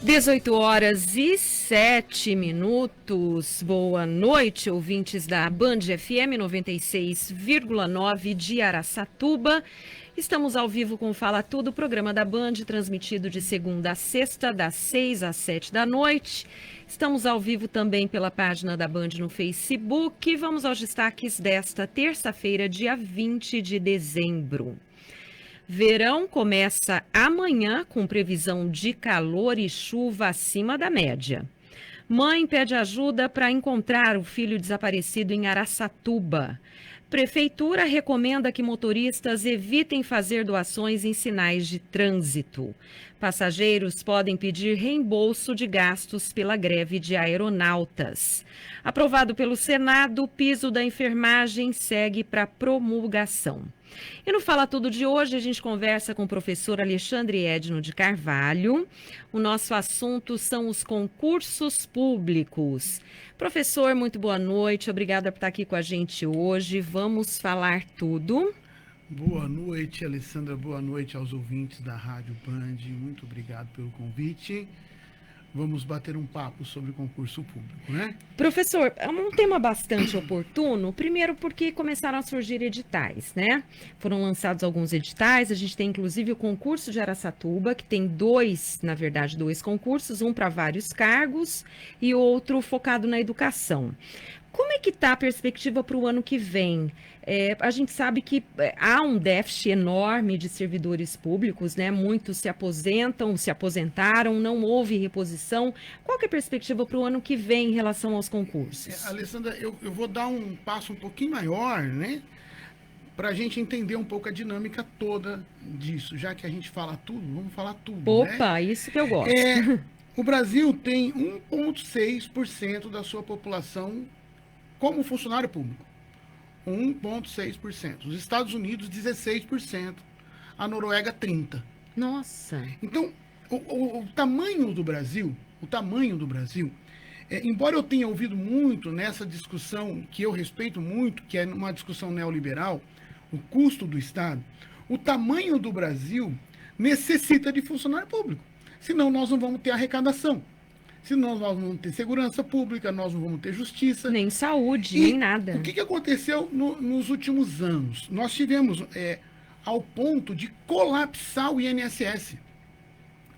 18h07. Boa noite, ouvintes da Band FM 96,9 de Araçatuba. Estamos ao vivo com Fala Tudo, programa da Band, transmitido de segunda a sexta, das 6 às 7 da noite. Estamos ao vivo também pela página da Band no Facebook. Vamos aos destaques desta terça-feira, dia 20 de dezembro. Verão começa amanhã com previsão de calor e chuva acima da média. Mãe pede ajuda para encontrar o filho desaparecido em Araçatuba. Prefeitura recomenda que motoristas evitem fazer doações em sinais de trânsito. Passageiros podem pedir reembolso de gastos pela greve de aeronautas. Aprovado pelo Senado, o piso da enfermagem segue para promulgação. E no Fala Tudo de hoje, a gente conversa com o professor Alexandre Edno de Carvalho. O nosso assunto são os concursos públicos. Professor, muito boa noite. Obrigada por estar aqui com a gente hoje. Vamos falar tudo. Boa noite, Alessandra. Boa noite aos ouvintes da Rádio Band. Muito obrigado pelo convite. Vamos bater um papo sobre o concurso público, né? Professor, é um tema bastante oportuno, primeiro porque começaram a surgir editais, né? Foram lançados alguns editais, a gente tem inclusive o concurso de Araçatuba, que tem dois concursos, um para vários cargos e outro focado na educação. Como é que está a perspectiva para o ano que vem? A gente sabe que há um déficit enorme de servidores públicos, né? Muitos se aposentaram, não houve reposição. Qual que é a perspectiva para o ano que vem em relação aos concursos? Alessandra, eu vou dar um passo um pouquinho maior, né? Para a gente entender um pouco a dinâmica toda disso. Já que a gente fala tudo, vamos falar tudo, Opa, né? Isso que eu gosto. O Brasil tem 1,6% da sua população como funcionário público. 1,6%. Os Estados Unidos, 16%. A Noruega, 30%. Nossa! Então, o tamanho do Brasil, embora eu tenha ouvido muito nessa discussão, que eu respeito muito, que é uma discussão neoliberal, o custo do Estado, o tamanho do Brasil necessita de funcionário público. Senão nós não vamos ter arrecadação. Senão nós não vamos ter segurança pública, nós não vamos ter justiça. Nem saúde, nem nada. O que aconteceu nos últimos anos? Nós tivemos ao ponto de colapsar o INSS.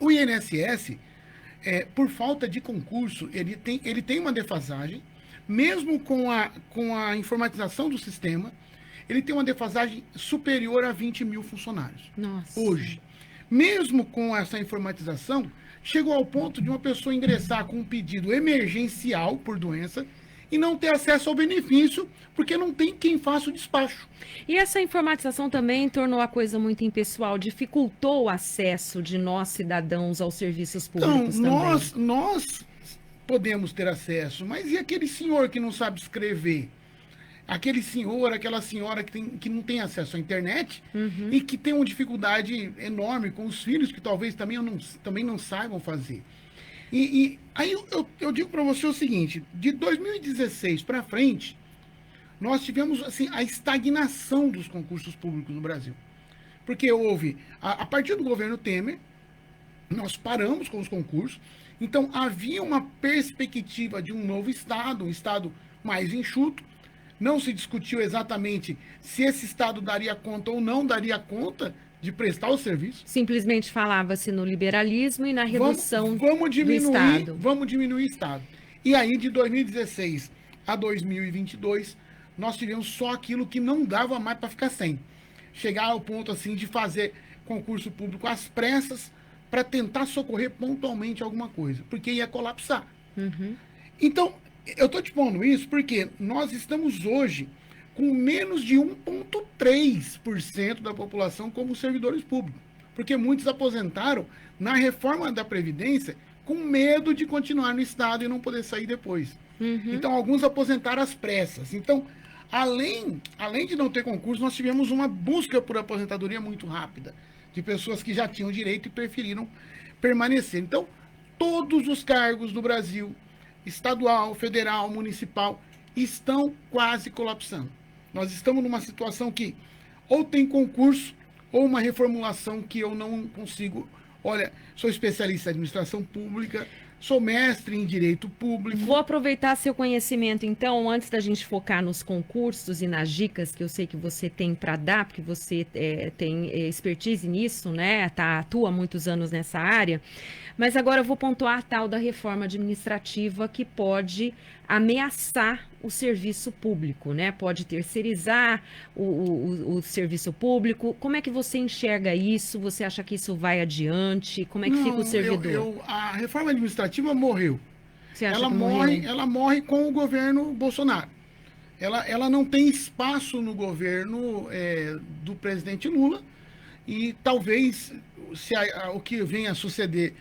O INSS, por falta de concurso, ele tem uma defasagem, mesmo com a informatização do sistema, ele tem uma defasagem superior a 20 mil funcionários. Nossa. Hoje. Mesmo com essa informatização, chegou ao ponto de uma pessoa ingressar com um pedido emergencial por doença e não ter acesso ao benefício, porque não tem quem faça o despacho. E essa informatização também tornou a coisa muito impessoal, dificultou o acesso de nós, cidadãos, aos serviços públicos então, também. nós podemos ter acesso, mas e aquele senhor que não sabe escrever? Aquele senhor, aquela senhora que não tem acesso à internet e que tem uma dificuldade enorme com os filhos que talvez também não saibam fazer. E aí eu digo para você o seguinte, de 2016 para frente, nós tivemos assim, a estagnação dos concursos públicos no Brasil. Porque houve, a partir do governo Temer, nós paramos com os concursos, então havia uma perspectiva de um novo Estado, um Estado mais enxuto. Não se discutiu exatamente se esse Estado daria conta ou não daria conta de prestar o serviço. Simplesmente falava-se no liberalismo e na redução do Estado. Vamos diminuir o Estado. E aí, de 2016 a 2022, nós tivemos só aquilo que não dava mais para ficar sem. Chegar ao ponto assim de fazer concurso público às pressas para tentar socorrer pontualmente alguma coisa, porque ia colapsar. Então, eu estou te pondo isso porque nós estamos hoje com menos de 1,3% da população como servidores públicos. Porque muitos aposentaram na reforma da Previdência com medo de continuar no Estado e não poder sair depois. Então, alguns aposentaram às pressas. Então, além de não ter concurso, nós tivemos uma busca por aposentadoria muito rápida de pessoas que já tinham direito e preferiram permanecer. Então, todos os cargos do Brasil, estadual, federal, municipal, estão quase colapsando. Nós estamos numa situação que ou tem concurso ou uma reformulação que eu não consigo Olha, sou especialista em administração pública, sou mestre em direito público. Vou aproveitar seu conhecimento, então, antes da gente focar nos concursos e nas dicas que eu sei que você tem para dar, porque você tem expertise nisso, né? Atua há muitos anos nessa área. Mas agora eu vou pontuar a tal da reforma administrativa que pode ameaçar o serviço público, né? Pode terceirizar o serviço público. Como é que você enxerga isso? Você acha que isso vai adiante? Como é que fica o servidor? A reforma administrativa morreu. Você acha Ela que morre, morreu? ela morre com o governo Bolsonaro. Ela não tem espaço no governo do presidente Lula e talvez, se o que venha a suceder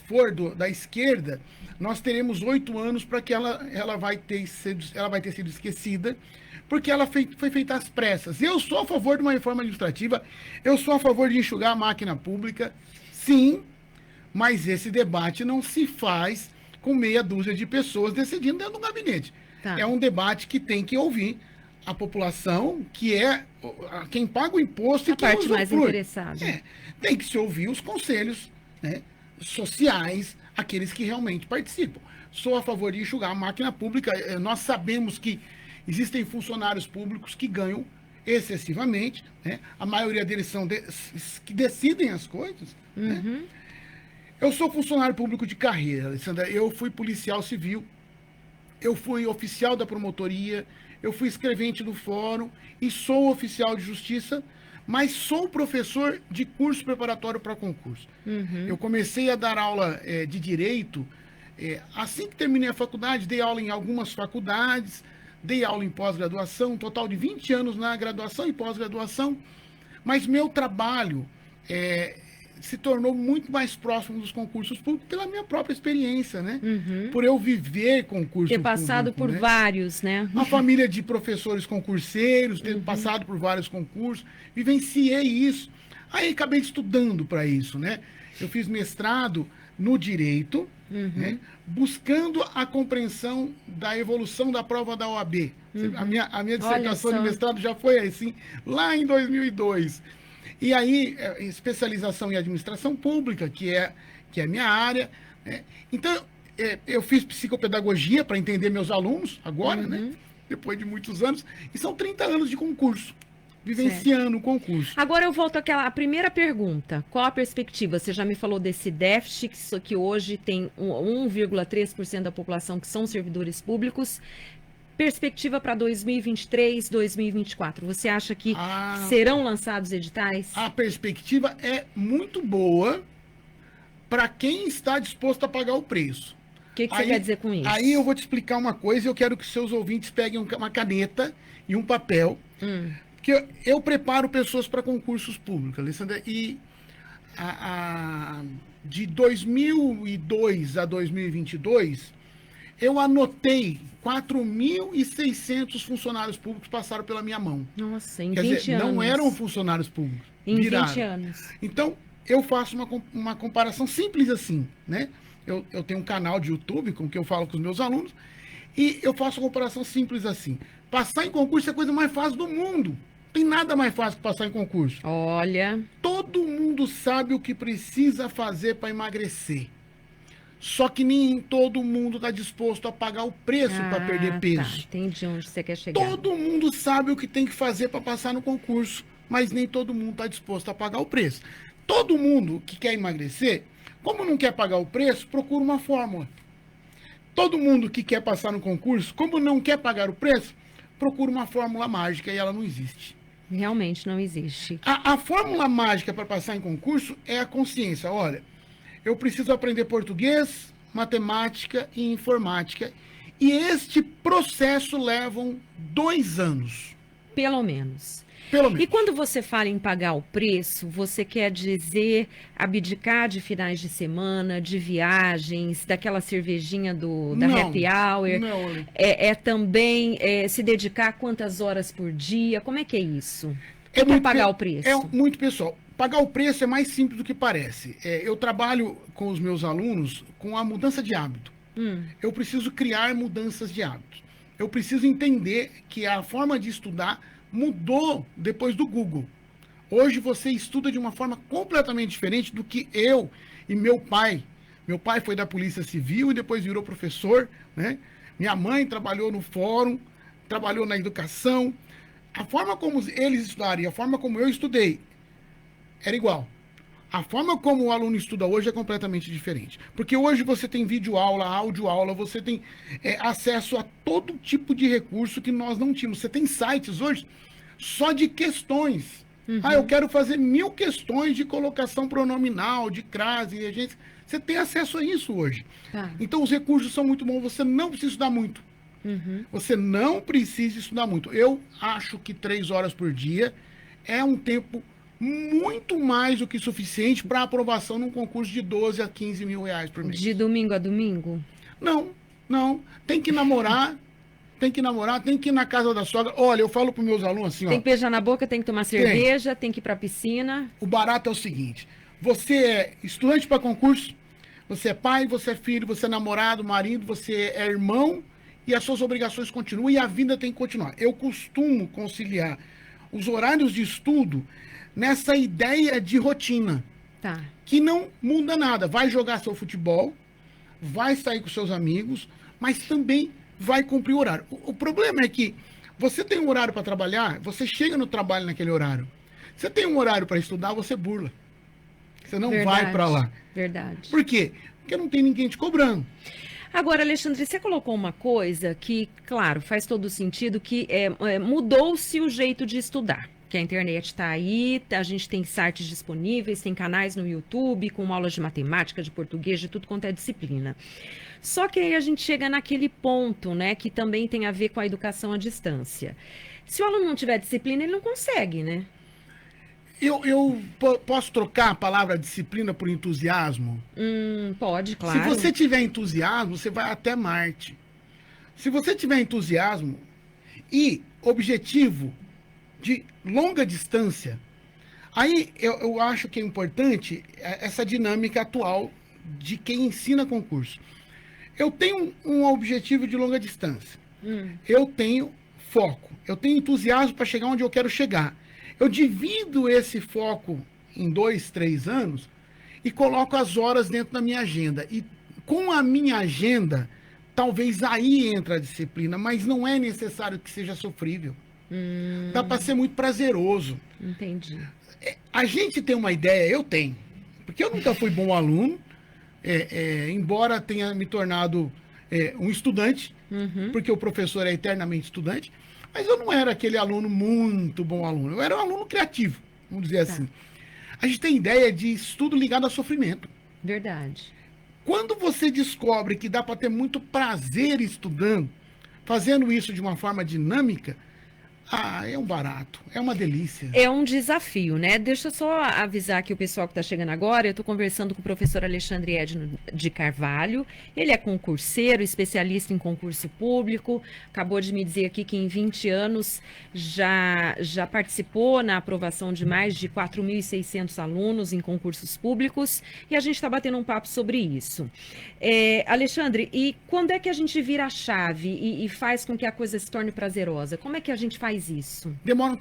for da esquerda, nós teremos 8 anos para que ela vai ter sido esquecida, porque ela foi feita às pressas. Eu sou a favor de uma reforma administrativa, eu sou a favor de enxugar a máquina pública, sim, mas esse debate não se faz com meia dúzia de pessoas decidindo dentro do gabinete. Tá. É um debate que tem que ouvir a população, que é quem paga o imposto e A quem parte mais usufrui. interessada. Tem que se ouvir os conselhos, né, sociais, aqueles que realmente participam. Sou a favor de enxugar a máquina pública. Nós sabemos que existem funcionários públicos que ganham excessivamente, né? A maioria deles são que decidem as coisas. Né? Eu sou funcionário público de carreira, Alessandra. Eu fui policial civil, eu fui oficial da promotoria, eu fui escrevente do fórum e sou oficial de justiça, mas sou professor de curso preparatório para concurso. Eu comecei a dar aula de direito assim que terminei a faculdade, dei aula em algumas faculdades, dei aula em pós-graduação, um total de 20 anos na graduação e pós-graduação, mas meu trabalho se tornou muito mais próximo dos concursos públicos pela minha própria experiência, né? Por eu viver concurso Ter passado público, por né? vários, né? Uma família de professores concurseiros, ter passado por vários concursos, vivenciei isso. Aí acabei estudando para isso, né? Eu fiz mestrado no direito, né? Buscando a compreensão da evolução da prova da OAB. A minha dissertação de mestrado já foi assim, lá em 2002. E aí, especialização em administração pública, que é a minha área. Né? Então, eu fiz psicopedagogia para entender meus alunos agora, né? Depois de muitos anos. E são 30 anos de concurso, vivenciando o concurso. Agora eu volto àquela primeira pergunta. Qual a perspectiva? Você já me falou desse déficit, que hoje tem 1,3% da população que são servidores públicos. Perspectiva para 2023, 2024. Você acha que serão lançados editais? A perspectiva é muito boa para quem está disposto a pagar o preço. O que você quer dizer com isso? Aí eu vou te explicar uma coisa e eu quero que seus ouvintes peguem uma caneta e um papel. Porque eu preparo pessoas para concursos públicos, Alessandra, e de 2002 a 2022, eu anotei 4.600 funcionários públicos passaram pela minha mão. Nossa, em Quer 20 dizer, anos. não eram funcionários públicos. Em viraram. 20 anos. Então, eu faço uma comparação simples assim, né? Eu tenho um canal de YouTube com que eu falo com os meus alunos e eu faço uma comparação simples assim. Passar em concurso é a coisa mais fácil do mundo. Tem nada mais fácil que passar em concurso. Olha. Todo mundo sabe o que precisa fazer para emagrecer. Só que nem todo mundo está disposto a pagar o preço para perder peso. Tá. Entendi onde você quer chegar. Todo mundo sabe o que tem que fazer para passar no concurso, mas nem todo mundo está disposto a pagar o preço. Todo mundo que quer emagrecer, como não quer pagar o preço, procura uma fórmula. Todo mundo que quer passar no concurso, como não quer pagar o preço, procura uma fórmula mágica e ela não existe. Realmente não existe. A fórmula mágica para passar em concurso é a consciência. Olha, eu preciso aprender português, matemática e informática. E este processo leva 2 anos. Pelo menos. Pelo menos. E quando você fala em pagar o preço, você quer dizer abdicar de finais de semana, de viagens, daquela cervejinha da happy hour? Não. Também se dedicar quantas horas por dia? Como é que é isso? O que é muito pagar o preço? É muito pessoal. Pagar o preço é mais simples do que parece. Eu trabalho com os meus alunos com a mudança de hábito. Eu preciso criar mudanças de hábitos. Eu preciso entender que a forma de estudar mudou depois do Google. Hoje você estuda de uma forma completamente diferente do que eu e meu pai. Meu pai foi da Polícia Civil e depois virou professor, né? Minha mãe trabalhou no fórum, trabalhou na educação. A forma como eles estudaram e a forma como eu estudei era igual. A forma como o aluno estuda hoje é completamente diferente. Porque hoje você tem videoaula, audioaula, você tem acesso a todo tipo de recurso que nós não tínhamos. Você tem sites hoje só de questões. Eu quero fazer 1000 questões de colocação pronominal, de crase, de regência. Você tem acesso a isso hoje. Então os recursos são muito bons, você não precisa estudar muito. Você não precisa estudar muito. Eu acho que 3 horas por dia é um tempo muito mais do que suficiente para aprovação num concurso de 12 a 15 mil reais por mês. De domingo a domingo? Não. Tem que namorar, tem que ir na casa da sogra. Olha, eu falo para meus alunos assim, Tem que beijar na boca, tem que tomar cerveja, tem que ir para a piscina. O barato é o seguinte, você é estudante para concurso, você é pai, você é filho, você é namorado, marido, você é irmão e as suas obrigações continuam e a vida tem que continuar. Eu costumo conciliar os horários de estudo nessa ideia de rotina, que não muda nada. Vai jogar seu futebol, vai sair com seus amigos, mas também vai cumprir o horário. O problema é que você tem um horário para trabalhar, você chega no trabalho naquele horário. Você tem um horário para estudar, você burla. Você não vai para lá. Verdade. Por quê? Porque não tem ninguém te cobrando. Agora, Alexandre, você colocou uma coisa que, claro, faz todo sentido, que mudou-se o jeito de estudar. Que a internet está aí, a gente tem sites disponíveis, tem canais no YouTube com aulas de matemática, de português, de tudo quanto é disciplina. Só que aí a gente chega naquele ponto, né, que também tem a ver com a educação à distância. Se o aluno não tiver disciplina, ele não consegue, né? Eu posso trocar a palavra disciplina por entusiasmo? Pode, claro. Se você tiver entusiasmo, você vai até Marte. Se você tiver entusiasmo e objetivo de longa distância, aí eu acho que é importante essa dinâmica atual de quem ensina concurso. Eu tenho um objetivo de longa distância. Eu tenho foco. Eu tenho entusiasmo para chegar onde eu quero chegar. Eu divido esse foco em 2, 3 anos e coloco as horas dentro da minha agenda. E com a minha agenda, talvez aí entre a disciplina, mas não é necessário que seja sofrível. Dá para ser muito prazeroso. Entendi. A gente tem uma ideia, eu tenho, porque eu nunca fui bom aluno, embora tenha me tornado um estudante, porque o professor é eternamente estudante, mas eu não era aquele aluno muito bom aluno, eu era um aluno criativo, vamos dizer assim. A gente tem ideia de estudo ligado a sofrimento. Verdade. Quando você descobre que dá para ter muito prazer estudando, fazendo isso de uma forma dinâmica, é um barato, é uma delícia. É um desafio, né? Deixa eu só avisar aqui o pessoal que está chegando agora. Eu estou conversando com o professor Alexandre Edno de Carvalho. Ele é concurseiro, especialista em concurso público. Acabou de me dizer aqui que em 20 anos já participou na aprovação de mais de 4.600 alunos em concursos públicos. E a gente está batendo um papo sobre isso. Alexandre, e quando é que a gente vira a chave e faz com que a coisa se torne prazerosa? Como é que a gente faz isso? Demora um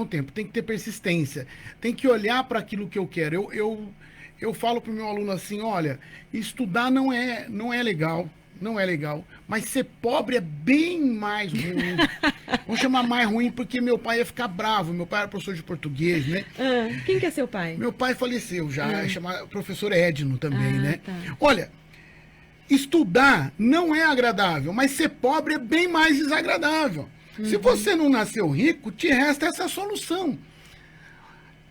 tempo. Tem que ter persistência. Tem que olhar para aquilo que eu quero. Eu falo para o meu aluno assim, olha, estudar não é legal. Não é legal. Mas ser pobre é bem mais ruim. Vou chamar mais ruim porque meu pai ia ficar bravo. Meu pai era professor de português, né? Quem que é seu pai? Meu pai faleceu já. Chama professor Edno também, né? Tá. Olha, estudar não é agradável, mas ser pobre é bem mais desagradável. Se você não nasceu rico, te resta essa solução.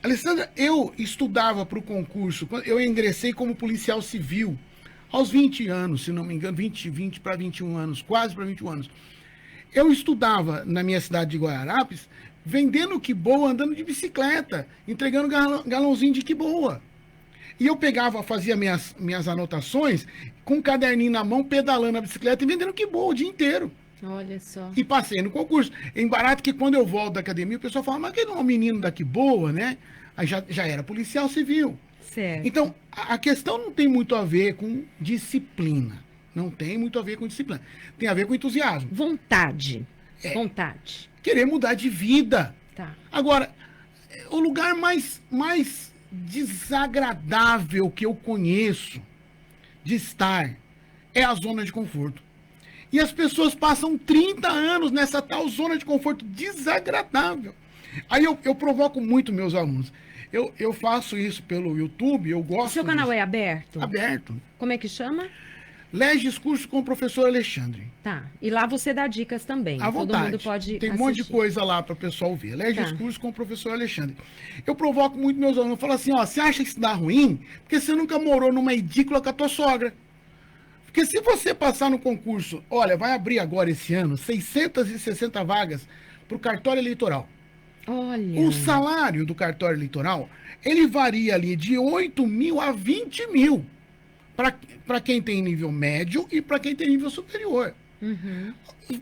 Alessandra, eu estudava para o concurso, eu ingressei como policial civil aos 20 anos, se não me engano, 20 para 21 anos, quase para 21 anos. Eu estudava na minha cidade de Guararapes, vendendo quiboa, andando de bicicleta, entregando galãozinho de quiboa. E eu fazia minhas anotações com um caderninho na mão, pedalando a bicicleta e vendendo quiboa o dia inteiro. Olha só. E passei no concurso. É barato que quando eu volto da academia, o pessoal fala, mas aquele não é um menino daqui boa, né? Aí já era policial civil. Certo. Então, a questão não tem muito a ver com disciplina. Não tem muito a ver com disciplina. Tem a ver com entusiasmo. Vontade. Vontade. Querer mudar de vida. Tá. Agora, O lugar mais desagradável que eu conheço de estar é a zona de conforto. E as pessoas passam 30 anos nessa tal zona de conforto desagradável. Aí eu provoco muito meus alunos. Eu faço isso pelo YouTube, eu gosto. O seu canal é aberto? Aberto. Como é que chama? Leges Curso com o Professor Alexandre. Tá. E lá você dá dicas também. À vontade. Todo mundo pode Tem um assistir. monte de coisa lá para o pessoal ver. Leges Tá. Curso com o Professor Alexandre. Eu provoco muito meus alunos. Eu falo assim, ó, você acha que isso dá ruim? Porque você nunca morou numa edícula com a tua sogra. Porque se você passar no concurso, olha, vai abrir agora esse ano 660 vagas para o cartório eleitoral. Olha. O salário do cartório eleitoral, ele varia ali de 8 mil a 20 mil. Para quem tem nível médio e para quem tem nível superior. Uhum.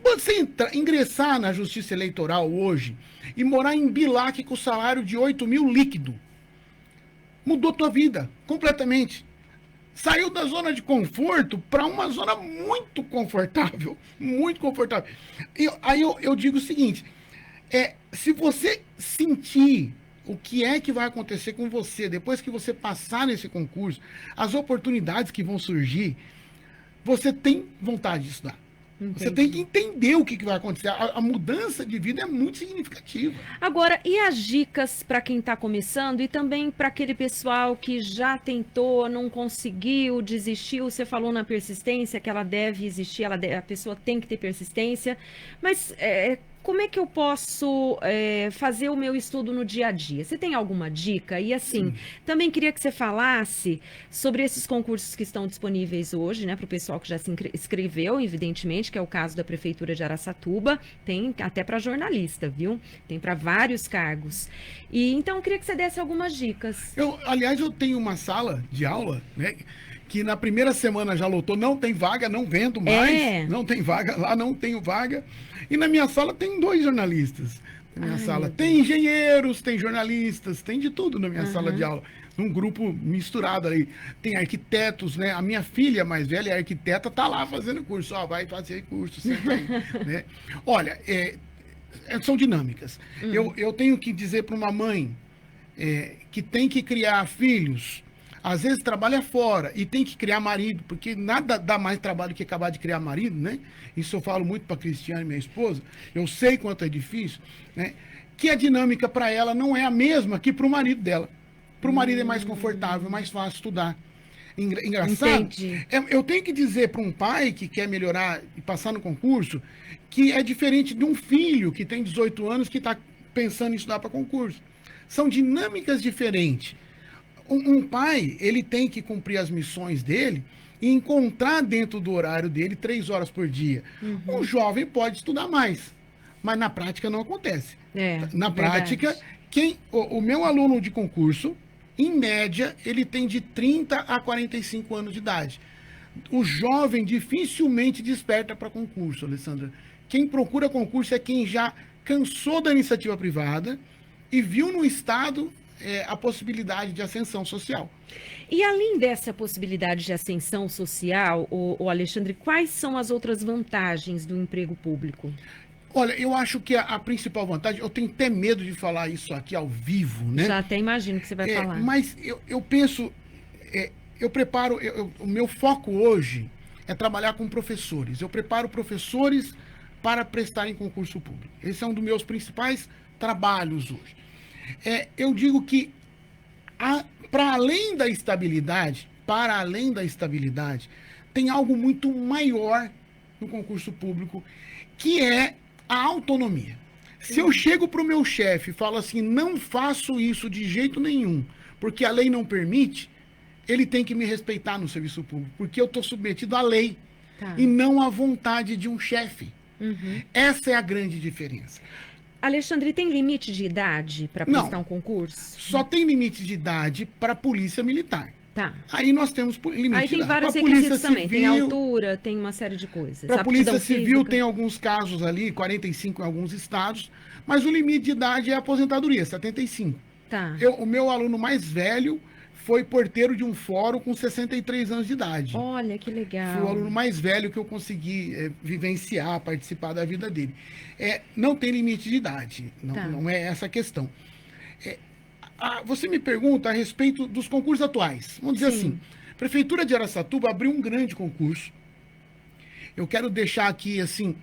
Você ingressar na Justiça Eleitoral hoje e morar em Bilac com salário de 8 mil líquido, mudou tua vida completamente. Saiu da zona de conforto para uma zona muito confortável. Muito confortável. Aí eu digo o seguinte, se você sentir o que é que vai acontecer com você depois que você passar nesse concurso, as oportunidades que vão surgir, você tem vontade de estudar. Entendi. Você tem que entender o que vai acontecer. A mudança de vida é muito significativa. Agora, e as dicas para quem está começando e também para aquele pessoal que já tentou, não conseguiu, desistiu? Você falou na persistência que ela deve existir, a pessoa tem que ter persistência, mas como é que eu posso fazer o meu estudo no dia a dia? Você tem alguma dica? E assim, também queria que você falasse sobre esses concursos que estão disponíveis hoje, né, para o pessoal que já se inscreveu, evidentemente, que é o caso da Prefeitura de Araçatuba, tem até para jornalista, viu? Tem para vários cargos. E então eu queria que você desse algumas dicas. Aliás, eu tenho uma sala de aula, né, que na primeira semana já lotou, não tem vaga, não vendo mais, não tem vaga lá, não tenho vaga. E na minha sala tem 2 jornalistas. Na minha sala tem engenheiros, tem jornalistas, tem de tudo na minha sala de aula. Um grupo misturado ali. Tem arquitetos, né? A minha filha mais velha, a arquiteta, tá lá fazendo curso. Ó, vai fazer curso, senta aí, né? Olha, são dinâmicas. Eu tenho que dizer para uma mãe que tem que criar filhos, às vezes trabalha fora e tem que criar marido, porque nada dá mais trabalho que acabar de criar marido, né? Isso eu falo muito para Cristiane, minha esposa. Eu sei quanto é difícil, né? Que a dinâmica para ela não é a mesma que para o marido dela. Para o marido é mais confortável, mais fácil estudar. Engraçado. Entendi. Eu tenho que dizer para um pai que quer melhorar e passar no concurso que é diferente de um filho que tem 18 anos que está pensando em estudar para concurso. São dinâmicas diferentes. Um pai, ele tem que cumprir as missões dele e encontrar dentro do horário dele 3 horas por dia. Um jovem pode estudar mais, mas na prática não acontece. Na prática, o meu aluno de concurso, em média, ele tem de 30 a 45 anos de idade. O jovem dificilmente desperta para concurso, Alessandra. Quem procura concurso é quem já cansou da iniciativa privada e viu no Estado a possibilidade de ascensão social. E além dessa possibilidade de ascensão social, o Alexandre, quais são as outras vantagens do emprego público? Olha, eu acho que a principal vantagem, eu tenho até medo de falar isso aqui ao vivo, né? Já até imagino que você vai falar. Mas eu penso, eu preparo, o meu foco hoje é trabalhar com professores. Eu preparo professores para prestarem concurso público. Esse é um dos meus principais trabalhos hoje. Eu digo que para além da estabilidade, tem algo muito maior no concurso público, que é a autonomia. Se eu chego para o meu chefe e falo assim, não faço isso de jeito nenhum, porque a lei não permite, ele tem que me respeitar no serviço público, porque eu estou submetido à lei e não à vontade de um chefe. Essa é a grande diferença. Alexandre, tem limite de idade para prestar um concurso? Só tem limite de idade para a polícia militar. Tá. Aí nós temos limite. Aí tem vários requisitos também. Tem altura, tem uma série de coisas. Para a Polícia Civil tem alguns casos ali, 45 em alguns estados, mas o limite de idade é a aposentadoria, 75. Tá. O meu aluno mais velho foi porteiro de um fórum com 63 anos de idade. Olha, que legal. Foi o aluno mais velho que eu consegui vivenciar, participar da vida dele. Não tem limite de idade, não é essa a questão. Você me pergunta a respeito dos concursos atuais. Vamos dizer assim, a Prefeitura de Araçatuba abriu um grande concurso. Eu quero deixar aqui, assim,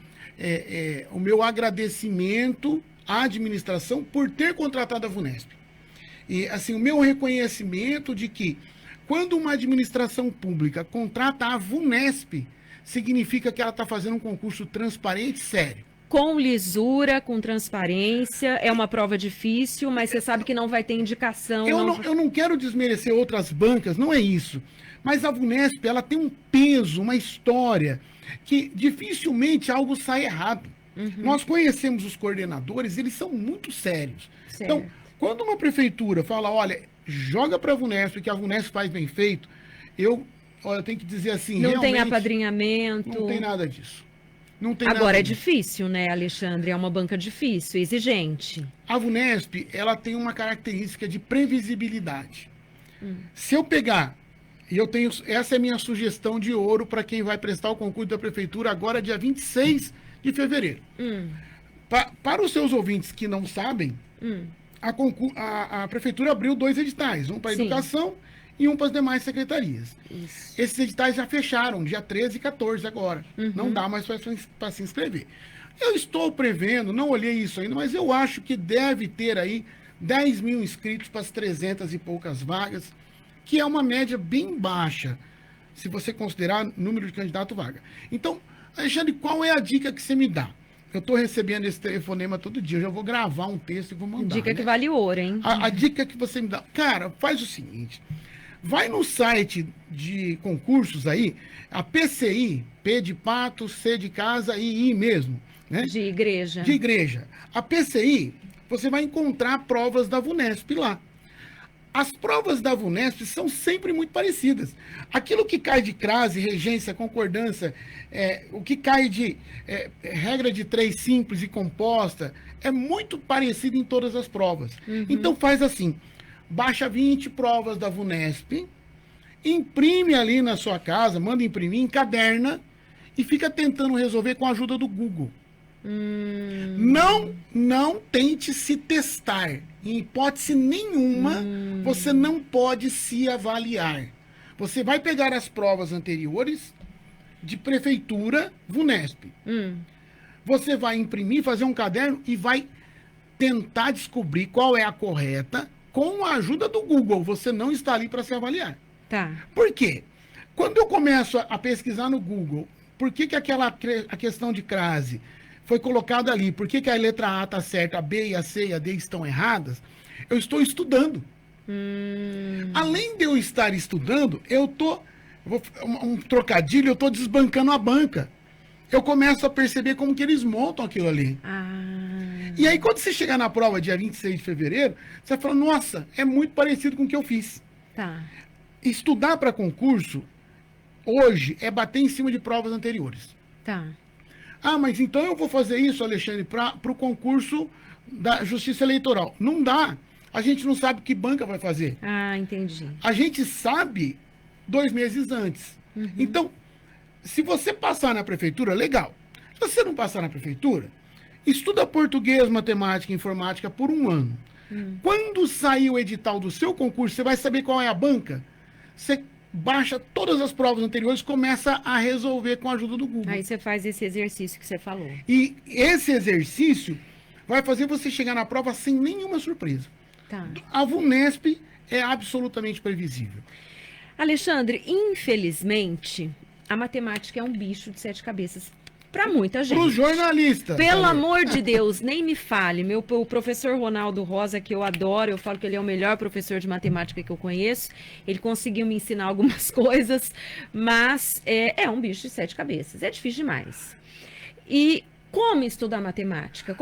o meu agradecimento à administração por ter contratado a VUNESP. E, assim, o meu reconhecimento de que quando uma administração pública contrata a VUNESP, significa que ela está fazendo um concurso transparente e sério. Com lisura, com transparência, é uma prova difícil, mas você sabe que não vai ter indicação. Eu não quero desmerecer outras bancas, não é isso. Mas a VUNESP, ela tem um peso, uma história, que dificilmente algo sai errado. Nós conhecemos os coordenadores, eles são muito sérios. Certo. Então, quando uma prefeitura fala, olha, joga para a VUNESP, que a VUNESP faz bem feito, eu tenho que dizer assim, não tem apadrinhamento. Não tem nada disso. Não tem Agora nada é disso. Difícil, né, Alexandre? É uma banca difícil, exigente. A VUNESP, ela tem uma característica de previsibilidade. Se eu pegar, e essa é a minha sugestão de ouro para quem vai prestar o concurso da prefeitura agora, dia 26 de fevereiro. Para os seus ouvintes que não sabem, a prefeitura abriu 2 editais, um para a educação e um para as demais secretarias. Isso. Esses editais já fecharam, dia 13 e 14 agora. Não dá mais para se inscrever. Eu estou prevendo, não olhei isso ainda, mas eu acho que deve ter aí 10 mil inscritos para as 300 e poucas vagas, que é uma média bem baixa, se você considerar número de candidato vaga. Então, Alexandre, qual é a dica que você me dá? Eu estou recebendo esse telefonema todo dia, eu já vou gravar um texto e vou mandar. Dica que vale ouro, hein? A dica que você me dá. Cara, faz o seguinte, vai no site de concursos aí, a PCI, P de pato, C de casa e I mesmo. Né? De igreja. De igreja. A PCI, você vai encontrar provas da VUNESP lá. As provas da VUNESP são sempre muito parecidas. Aquilo que cai de crase, regência, concordância, o que cai de regra de 3 simples e composta, é muito parecido em todas as provas. Então faz assim, baixa 20 provas da VUNESP, imprime ali na sua casa, manda imprimir, encaderna e fica tentando resolver com a ajuda do Google. Não tente se testar. Em hipótese nenhuma, você não pode se avaliar. Você vai pegar as provas anteriores de prefeitura, VUNESP. Você vai imprimir, fazer um caderno e vai tentar descobrir qual é a correta com a ajuda do Google. Você não está ali para se avaliar. Tá. Por quê? Quando eu começo a pesquisar no Google, por que a questão de crase foi colocada ali, por que a letra A está certa, a B e a C e a D estão erradas, eu estou estudando. Além de eu estar estudando, um trocadilho, eu estou desbancando a banca. Eu começo a perceber como que eles montam aquilo ali. E aí, quando você chegar na prova, dia 26 de fevereiro, você fala, nossa, é muito parecido com o que eu fiz. Tá. Estudar para concurso, hoje, é bater em cima de provas anteriores. Tá. Mas então eu vou fazer isso, Alexandre, para o concurso da Justiça Eleitoral. Não dá. A gente não sabe que banca vai fazer. Entendi. A gente sabe 2 meses antes. Então, se você passar na prefeitura, legal. Se você não passar na prefeitura, estuda português, matemática e informática por 1 ano. Quando sair o edital do seu concurso, você vai saber qual é a banca. Você baixa todas as provas anteriores, começa a resolver com a ajuda do Google. Aí você faz esse exercício que você falou. E esse exercício vai fazer você chegar na prova sem nenhuma surpresa. Tá. A VUNESP é absolutamente previsível. Alexandre, infelizmente, a matemática é um bicho de 7 cabeças para muita gente. Para os jornalistas. Pelo amor de Deus, nem me fale. O professor Ronaldo Rosa, que eu adoro, eu falo que ele é o melhor professor de matemática que eu conheço. Ele conseguiu me ensinar algumas coisas, mas é um bicho de 7 cabeças. É difícil demais. E como estudar matemática?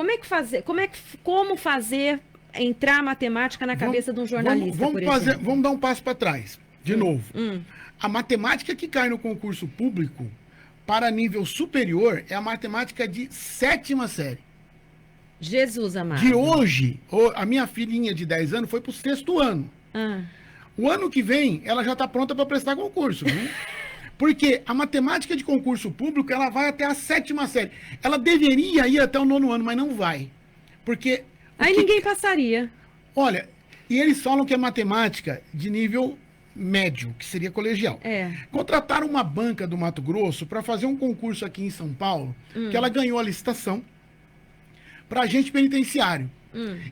Como fazer entrar a matemática na cabeça de um jornalista, por exemplo? Vamos dar um passo para trás, de novo. A matemática que cai no concurso público para nível superior é a matemática de 7ª série. Jesus amado. De hoje, a minha filhinha de 10 anos foi para o 6º ano. O ano que vem, ela já está pronta para prestar concurso. Viu? Porque a matemática de concurso público, ela vai até a 7ª série. Ela deveria ir até o 9º ano, mas não vai. Porque... Aí ninguém passaria. Olha, e eles falam que é matemática de nível médio, que seria colegial. Contrataram uma banca do Mato Grosso para fazer um concurso aqui em São Paulo, que ela ganhou a licitação para agente penitenciário.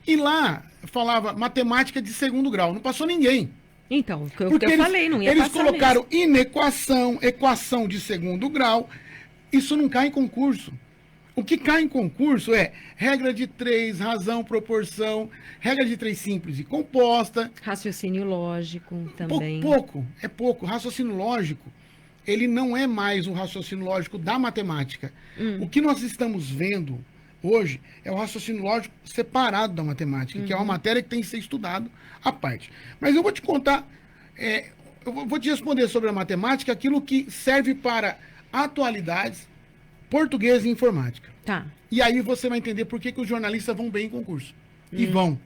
E lá falava matemática de segundo grau, não passou ninguém. Então, o que eu falei, não ia eles passar colocaram mesmo. inequação, equação de segundo grau, isso não cai em concurso. O que cai em concurso é regra de 3, razão, proporção, regra de 3 simples e composta. Raciocínio lógico também. É pouco. Raciocínio lógico, ele não é mais o raciocínio lógico da matemática. O que nós estamos vendo hoje é o raciocínio lógico separado da matemática, que é uma matéria que tem que ser estudado à parte. Mas eu vou te contar, eu vou te responder sobre a matemática aquilo que serve para atualidades, português e informática. Tá. E aí você vai entender por que os jornalistas vão bem em concurso. E vão.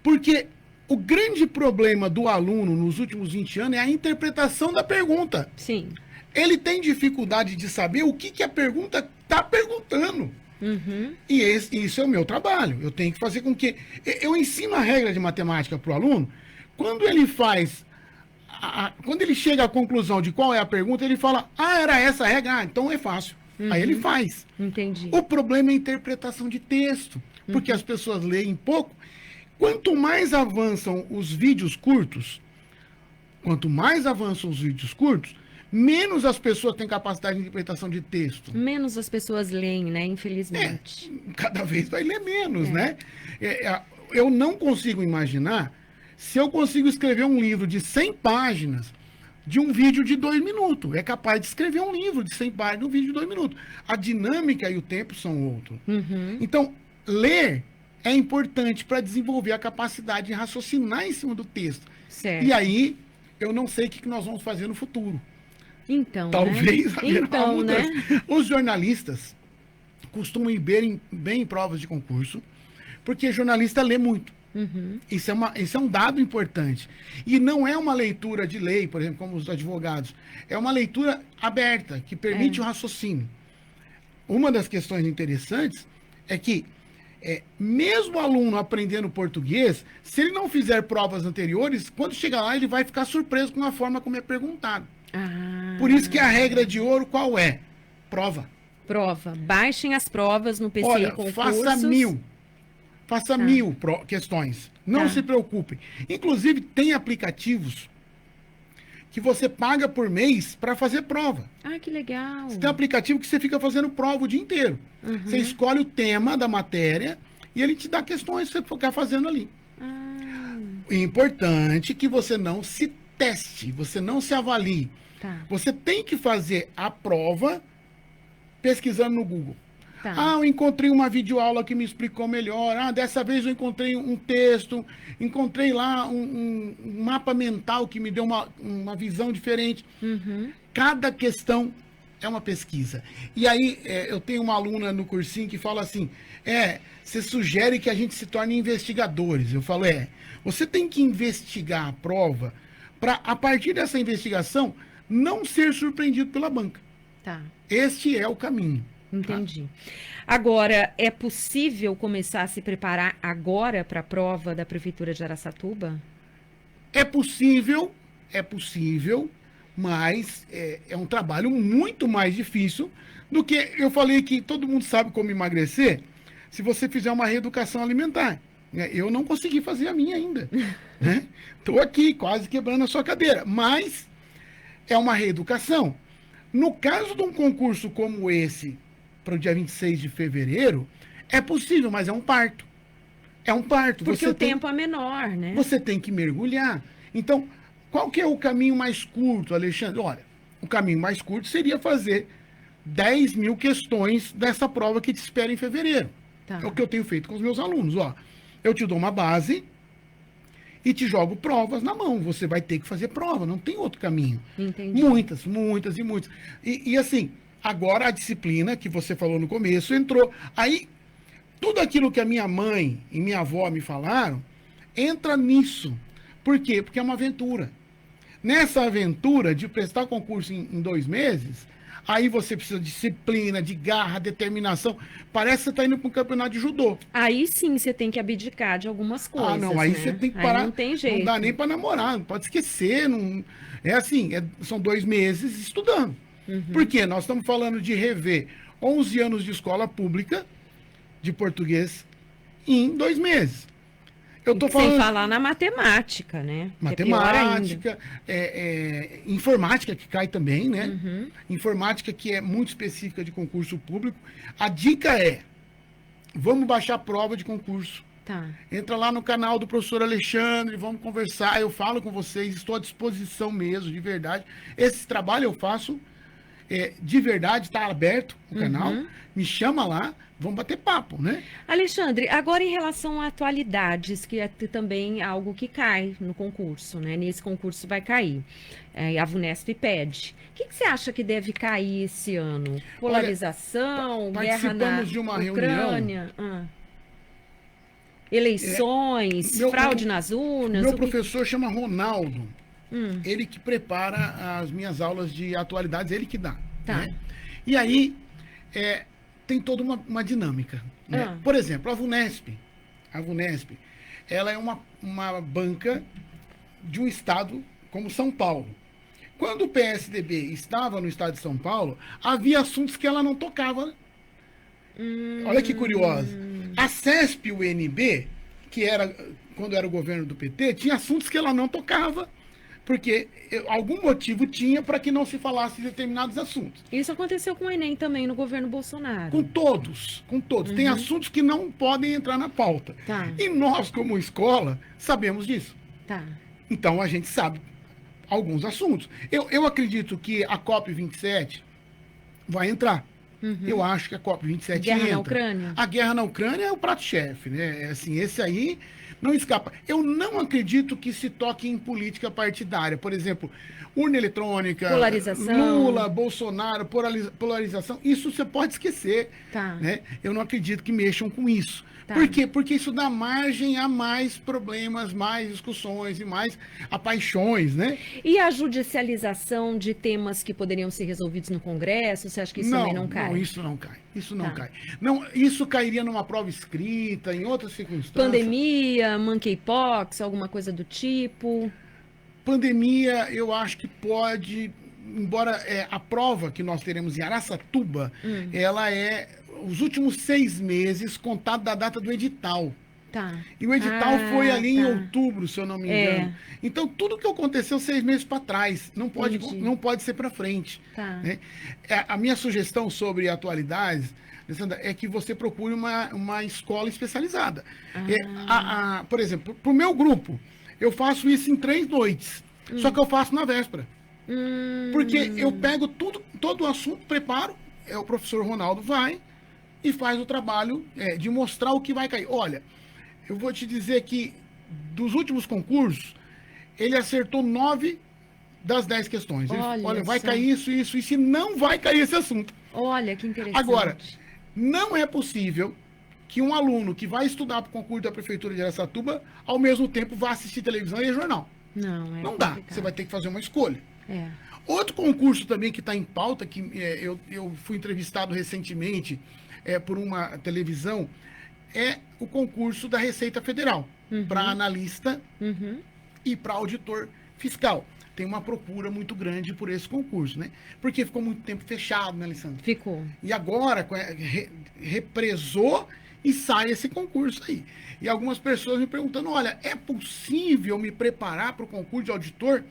Porque o grande problema do aluno nos últimos 20 anos é a interpretação da pergunta. Sim. Ele tem dificuldade de saber o que a pergunta está perguntando. E isso é o meu trabalho. Eu tenho que fazer com que... Eu ensino a regra de matemática para o aluno. Quando ele faz... Quando ele chega à conclusão de qual é a pergunta, ele fala, era essa a regra? Ah, então é fácil. Aí ele faz. Entendi. O problema é a interpretação de texto. Porque as pessoas leem pouco. Quanto mais avançam os vídeos curtos, menos as pessoas têm capacidade de interpretação de texto. Menos as pessoas leem, né? Infelizmente. Cada vez vai ler menos, né? Eu não consigo imaginar se eu consigo escrever um livro de 100 páginas de um vídeo de 2 minutos. É capaz de escrever um livro de 100 páginas de um vídeo de 2 minutos. A dinâmica e o tempo são outros. Então, ler é importante para desenvolver a capacidade de raciocinar em cima do texto. Certo. E aí, eu não sei o que nós vamos fazer no futuro. Então, Talvez haverá uma mudança. né? Os jornalistas costumam ir bem em provas de concurso, porque jornalista lê muito. Isso é um dado importante. E não é uma leitura de lei, por exemplo, como os advogados. É uma leitura aberta, que permite o raciocínio. Uma das questões interessantes é que, mesmo o aluno aprendendo português, se ele não fizer provas anteriores, quando chegar lá, ele vai ficar surpreso com a forma como é perguntado. Por isso que a regra de ouro, qual é? Prova. Prova. Baixem as provas no PC Olha, Concursos. faça 1000. Faça 1000 questões. Não se preocupem. Inclusive, tem aplicativos que você paga por mês para fazer prova. Ah, que legal. Você tem um aplicativo que você fica fazendo prova o dia inteiro. Você escolhe o tema da matéria e ele te dá questões que você ficar fazendo ali. O importante é que você não se teste, você não se avalie. Você tem que fazer a prova pesquisando no Google. Eu encontrei uma videoaula que me explicou melhor. Dessa vez eu encontrei um texto, encontrei lá um mapa mental que me deu uma visão diferente. Cada questão é uma pesquisa. E aí, eu tenho uma aluna no cursinho que fala assim, você sugere que a gente se torne investigadores. Eu falo, você tem que investigar a prova para, a partir dessa investigação, não ser surpreendido pela banca. Este é o caminho. Entendi. Agora, é possível começar a se preparar agora para a prova da Prefeitura de Araçatuba? É possível, mas é um trabalho muito mais difícil do que eu falei que todo mundo sabe como emagrecer se você fizer uma reeducação alimentar. Eu não consegui fazer a minha ainda. Estou aqui quase quebrando a sua cadeira, mas é uma reeducação. No caso de um concurso como esse, para o dia 26 de fevereiro, é possível, mas é um parto. É um parto. Porque o tempo é menor, né? Você tem que mergulhar. Então, qual que é o caminho mais curto, Alexandre? Olha, o caminho mais curto seria fazer 10.000 questões dessa prova que te espera em fevereiro. É o que eu tenho feito com os meus alunos. Eu te dou uma base e te jogo provas na mão. Você vai ter que fazer prova, não tem outro caminho. Entendi. Muitas. E assim, agora a disciplina que você falou no começo entrou. Aí, tudo aquilo que a minha mãe e minha avó me falaram, entra nisso. Por quê? Porque é uma aventura. Nessa aventura de prestar concurso em 2 meses, Aí você precisa de disciplina, de garra, determinação. Parece que você está indo para um campeonato de judô. Aí sim você tem que abdicar de algumas coisas. Ah, não, aí né? você tem que Aí parar. não tem jeito. Não dá nem para namorar, não pode esquecer. Não... É assim, são 2 meses estudando. Por quê? Nós estamos falando de rever 11 anos de escola pública de português em 2 meses. Eu tô falando... Sem falar na matemática, né? Matemática, informática que cai também, né? Informática que é muito específica de concurso público. A dica é, vamos baixar a prova de concurso. Tá. Entra lá no canal do professor Alexandre, vamos conversar, eu falo com vocês, estou à disposição mesmo, de verdade. Esse trabalho eu faço de verdade, está aberto o canal, me chama lá, vamos bater papo, né? Alexandre, agora em relação a atualidades, que é também algo que cai no concurso, né? Nesse concurso vai cair. A VUNESP pede. O que você acha que deve cair esse ano? Polarização, olha, guerra na de uma Ucrânia? Eleições, fraude nas urnas? Meu professor chama Ronaldo. Ele que prepara as minhas aulas de atualidades, ele que dá. Tá. Né? E aí, tem toda uma dinâmica. Né? Por exemplo, a VUNESP, ela é uma banca de um estado como São Paulo. Quando o PSDB estava no estado de São Paulo, havia assuntos que ela não tocava. Olha que curioso. A CESP-UNB, que era quando era o governo do PT, tinha assuntos que ela não tocava, porque algum motivo tinha para que não se falasse de determinados assuntos. Isso aconteceu com o Enem também no governo Bolsonaro. Com todos. Tem assuntos que não podem entrar na pauta. Tá. E nós, como escola, sabemos disso. Tá. Então a gente sabe alguns assuntos. Eu acredito que a COP27 vai entrar. Eu acho que a COP27 Guerra entra. na Ucrânia? A guerra na Ucrânia é o prato-chefe, né? Assim, esse aí não escapa. Eu não acredito que se toque em política partidária. Por exemplo, urna eletrônica, polarização. Lula, Bolsonaro, polarização. Isso você pode esquecer. Tá. Né? Eu não acredito que mexam com isso. Tá. Por quê? Porque isso dá margem a mais problemas, mais discussões e mais paixões, né? E a judicialização de temas que poderiam ser resolvidos no Congresso, você acha que isso também não cai? Não, isso não cai. Isso não cai. Não, isso cairia numa prova escrita, em outras circunstâncias. Pandemia, monkeypox, alguma coisa do tipo? Pandemia, eu acho que pode, embora a prova que nós teremos em Araçatuba, ela é os últimos 6 meses contado da data do edital. Tá. E o edital foi ali em outubro, se eu não me engano. Então, tudo que aconteceu 6 meses para trás, não pode ser para frente. Tá. Né? A minha sugestão sobre atualidades, Alessandra, é que você procure uma escola especializada. Por exemplo, para o meu grupo, eu faço isso em 3 noites. Só que eu faço na véspera. Porque eu pego todo o assunto, preparo, o professor Ronaldo vai e faz o trabalho de mostrar o que vai cair. Olha, eu vou te dizer que dos últimos concursos, ele acertou 9 das 10 questões. Olha, vai cair isso, isso, e não vai cair esse assunto. Olha, que interessante. Agora, não é possível que um aluno que vai estudar para o concurso da Prefeitura de Araçatuba, ao mesmo tempo vá assistir televisão e jornal. Não dá. Você vai ter que fazer uma escolha. Outro concurso também que está em pauta, que eu fui entrevistado recentemente por uma televisão, é o concurso da Receita Federal, para analista e para auditor fiscal. Tem uma procura muito grande por esse concurso, né? Porque ficou muito tempo fechado, né, Alessandra? Ficou. E agora represou e sai esse concurso aí. E algumas pessoas me perguntando, olha, é possível me preparar para o concurso de auditor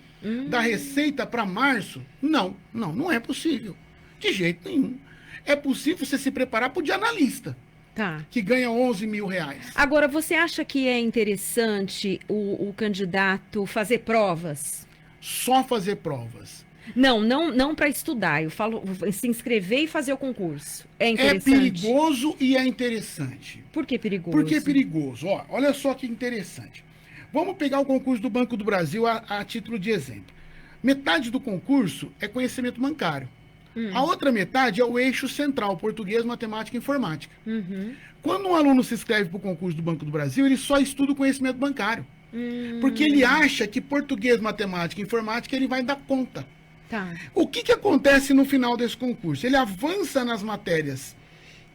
da Receita para março? Não é possível. De jeito nenhum. É possível você se preparar para o de analista. Tá. Que ganha 11 mil reais. Agora, você acha que é interessante o candidato fazer provas? Só fazer provas. Não para estudar. Eu falo se inscrever e fazer o concurso. É interessante? É perigoso e é interessante. Por que perigoso? Por que perigoso? Olha só que interessante. Vamos pegar o concurso do Banco do Brasil a título de exemplo. Metade do concurso é conhecimento bancário. A outra metade é o eixo central, português, matemática e informática. Quando um aluno se inscreve para o concurso do Banco do Brasil, ele só estuda o conhecimento bancário. Porque ele acha que português, matemática e informática ele vai dar conta. Tá. O que acontece no final desse concurso? Ele avança nas matérias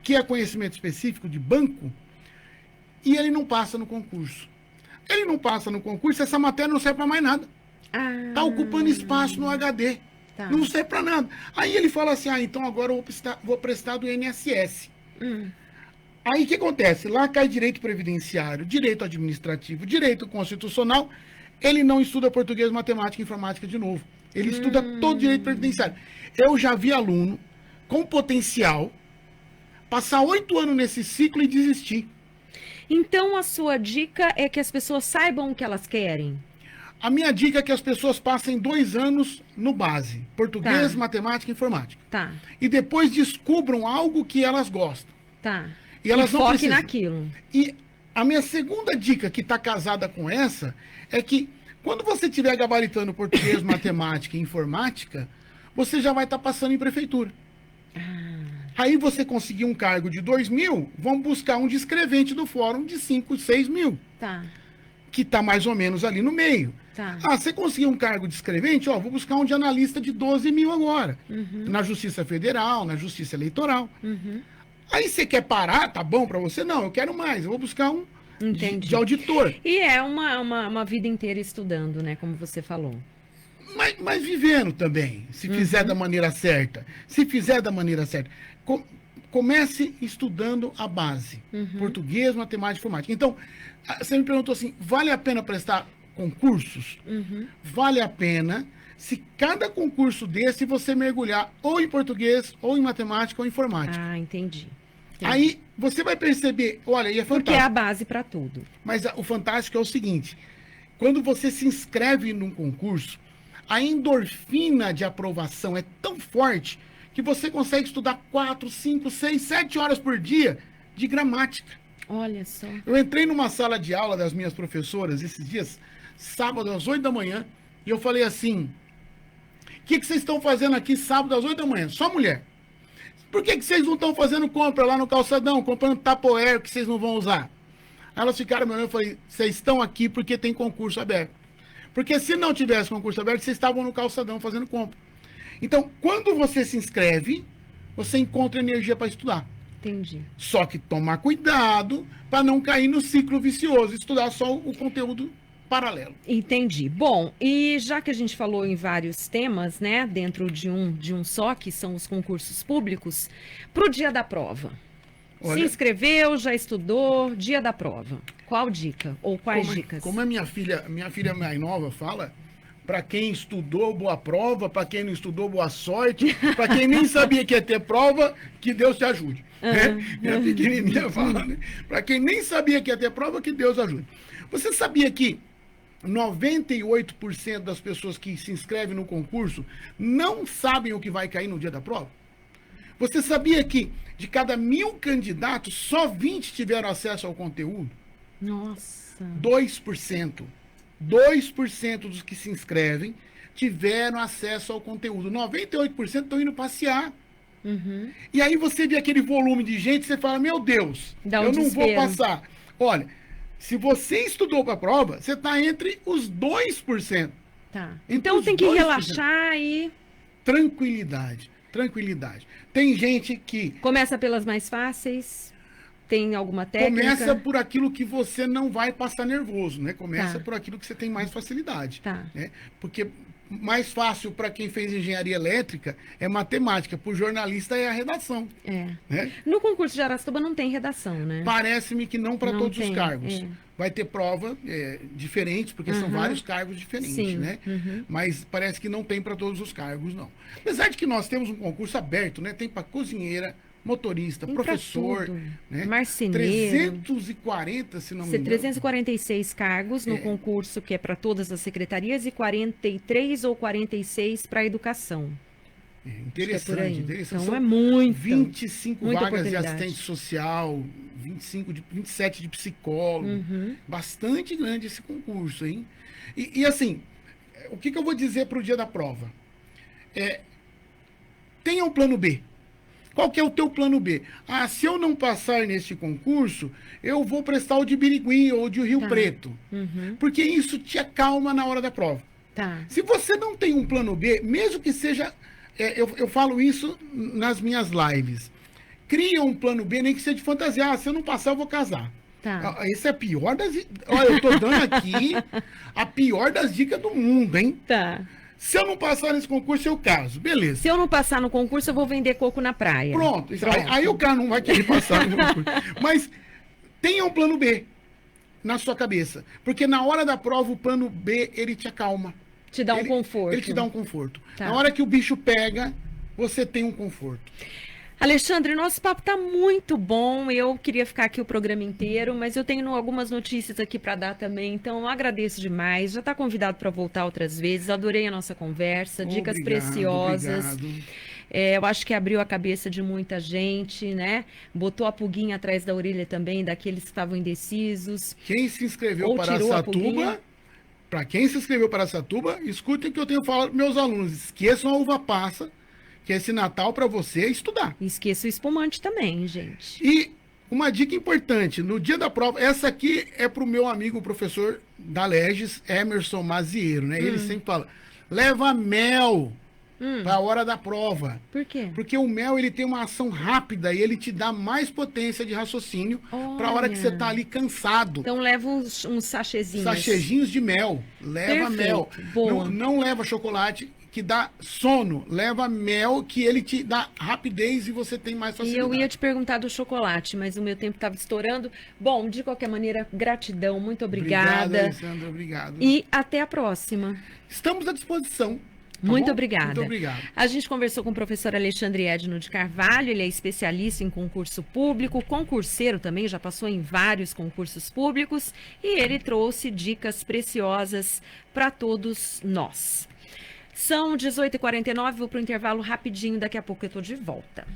que é conhecimento específico de banco e ele não passa no concurso. Ele não passa no concurso, essa matéria não serve para mais nada. Está ocupando espaço no HD. Tá. Não serve para nada. Aí ele fala assim, então agora eu vou prestar do INSS. Aí o que acontece? Lá cai direito previdenciário, direito administrativo, direito constitucional. Ele não estuda português, matemática e informática de novo. Ele estuda todo direito previdenciário. Eu já vi aluno com potencial passar 8 anos nesse ciclo e desistir. Então, a sua dica é que as pessoas saibam o que elas querem? A minha dica é que as pessoas passem 2 anos no base. Português, Tá. matemática e informática. Tá, E depois descubram algo que elas gostam. tá. E elas não foque precisam. naquilo. E a minha segunda dica, que está casada com essa, é que quando você estiver gabaritando português, matemática e informática, você já vai estar passando em prefeitura. Aí você conseguir um cargo de 2.000, vão buscar um de escrevente do fórum de 5, 6 mil, Tá, que está mais ou menos ali no meio. tá. Você conseguiu um cargo de escrevente, vou buscar um de analista de 12 mil agora. Na Justiça Federal, na Justiça Eleitoral. Aí você quer parar, tá bom para você? Não, eu quero mais, eu vou buscar um Entendi. de auditor. E é uma vida inteira estudando, né? Como você falou. Mas vivendo também, se fizer da maneira certa. Se fizer da maneira certa. Comece estudando a base. Português, matemática e informática. Então, você me perguntou assim, vale a pena prestar concursos? Vale a pena se cada concurso desse você mergulhar ou em português, ou em matemática, ou em informática. Entendi. Aí você vai perceber, olha, e é Porque é fantástico. a base para tudo. Mas o fantástico é o seguinte, quando você se inscreve num concurso, a endorfina de aprovação é tão forte que você consegue estudar 4, 5, 6, 7 horas por dia de gramática. Olha só. Eu entrei numa sala de aula das minhas professoras esses dias, sábado às 8 da manhã, e eu falei assim, o que vocês estão fazendo aqui sábado às 8 da manhã? Só mulher. Por que vocês não estão fazendo compra lá no calçadão, comprando tapoer que vocês não vão usar? Aí elas ficaram me olhando e eu falei, vocês estão aqui porque tem concurso aberto. Porque se não tivesse concurso aberto, vocês estavam no calçadão fazendo compra. Então, quando você se inscreve, você encontra energia para estudar. Entendi. Só que tomar cuidado para não cair no ciclo vicioso, estudar só o conteúdo paralelo. Entendi. Bom, e já que a gente falou em vários temas, né, dentro de um só, que são os concursos públicos, para o dia da prova. Olha, Se inscreveu, já estudou, dia da prova. Qual dica? Ou quais dicas? Como a minha filha mais nova fala, para quem estudou, boa prova, para quem não estudou, boa sorte, para quem nem sabia que ia ter prova, que Deus te ajude. Né? Minha pequenininha fala, né? Para quem nem sabia que ia ter prova, que Deus ajude. Você sabia que 98% das pessoas que se inscrevem no concurso não sabem o que vai cair no dia da prova? Você sabia que de cada 1.000 candidatos, só 20 tiveram acesso ao conteúdo? Nossa. 2%. 2% dos que se inscrevem tiveram acesso ao conteúdo. 98% estão indo passear. E aí você vê aquele volume de gente, você fala, meu Deus, Dá um eu não vou desespero. passar. Olha, se você estudou para a prova, você está entre os 2%. Tá. Entre Então os tem que 2%. relaxar e Tranquilidade, tranquilidade. Tem gente que começa pelas mais fáceis. Tem alguma técnica? começa por aquilo que você não vai passar nervoso, né? Começa Tá. por aquilo que você tem mais facilidade. Tá. Né? Porque mais fácil para quem fez engenharia elétrica é matemática, para o jornalista é a redação. É. Né? No concurso de Araçatuba não tem redação, né? Parece-me que não para Não todos tem, os cargos. é. Vai ter prova diferente, porque são vários cargos diferentes, Sim, né? Mas parece que não tem para todos os cargos, não. Apesar de que nós temos um concurso aberto, né? Tem para cozinheira, motorista, Tem pra professor, tudo. né? Marceneiro. 340, se não me Ser engano. 346 cargos no concurso que é para todas as secretarias e 43 ou 46 para a educação. É, Acho que é por interessante, aí. interessante. Então São é muito. 25 muita vagas de oportunidade. assistente social, 27 de psicólogo. Bastante grande esse concurso, hein? E assim, o que eu vou dizer para o dia da prova? Tenha um plano B. Qual que é o teu plano B? Se eu não passar neste concurso, eu vou prestar o de Birigui ou de Rio Preto. Porque isso te acalma na hora da prova. Tá. Se você não tem um plano B, mesmo que seja... eu falo isso nas minhas lives. Cria um plano B, nem que seja de fantasia. Ah, se eu não passar, eu vou casar. Tá. Esse é a pior das... Olha, eu tô dando aqui a pior das dicas do mundo, hein? Tá. Se eu não passar nesse concurso, eu caso. Beleza. Se eu não passar no concurso, eu vou vender coco na praia. Pronto. Aí o cara não vai querer passar no concurso. Mas tenha um plano B na sua cabeça. Porque na hora da prova, o plano B, ele te acalma. Te dá um conforto. Ele te dá um conforto. Tá. Na hora que o bicho pega, você tem um conforto. Alexandre, nosso papo está muito bom. Eu queria ficar aqui o programa inteiro, mas eu tenho algumas notícias aqui para dar também. Então, eu agradeço demais. Já está convidado para voltar outras vezes. Adorei a nossa conversa, dicas preciosas. Obrigado. Eu acho que abriu a cabeça de muita gente, né? Botou a pulguinha atrás da orelha também, daqueles que estavam indecisos. Quem se inscreveu Ou para tirou a Araçatuba, pulguinha. para quem se inscreveu para Araçatuba, escutem o que eu tenho falado para meus alunos. Esqueçam a uva passa, que esse Natal para você é estudar. Esqueça o espumante também, gente. E uma dica importante, no dia da prova, essa aqui é para o meu amigo, o professor da Leges, Emerson Mazieiro, né? Ele sempre fala, leva mel para a hora da prova. Por quê? Porque o mel, ele tem uma ação rápida e ele te dá mais potência de raciocínio para a hora que você tá ali cansado. Então leva uns sachezinhos. Sachezinhos de mel. Leva Perfeito. mel. Boa. Não leva chocolate que dá sono. Leva mel que ele te dá rapidez e você tem mais E facilidade. eu ia te perguntar do chocolate, mas o meu tempo estava estourando. Bom, de qualquer maneira, gratidão, muito obrigada. Obrigado, Alessandra, obrigado. E até a próxima. Estamos à disposição. Tá Muito bom? obrigada. Muito obrigado. A gente conversou com o professor Alexandre Edno de Carvalho, ele é especialista em concurso público, concurseiro também, já passou em vários concursos públicos e ele trouxe dicas preciosas para todos nós. São 18h49, vou para o intervalo rapidinho, daqui a pouco eu estou de volta.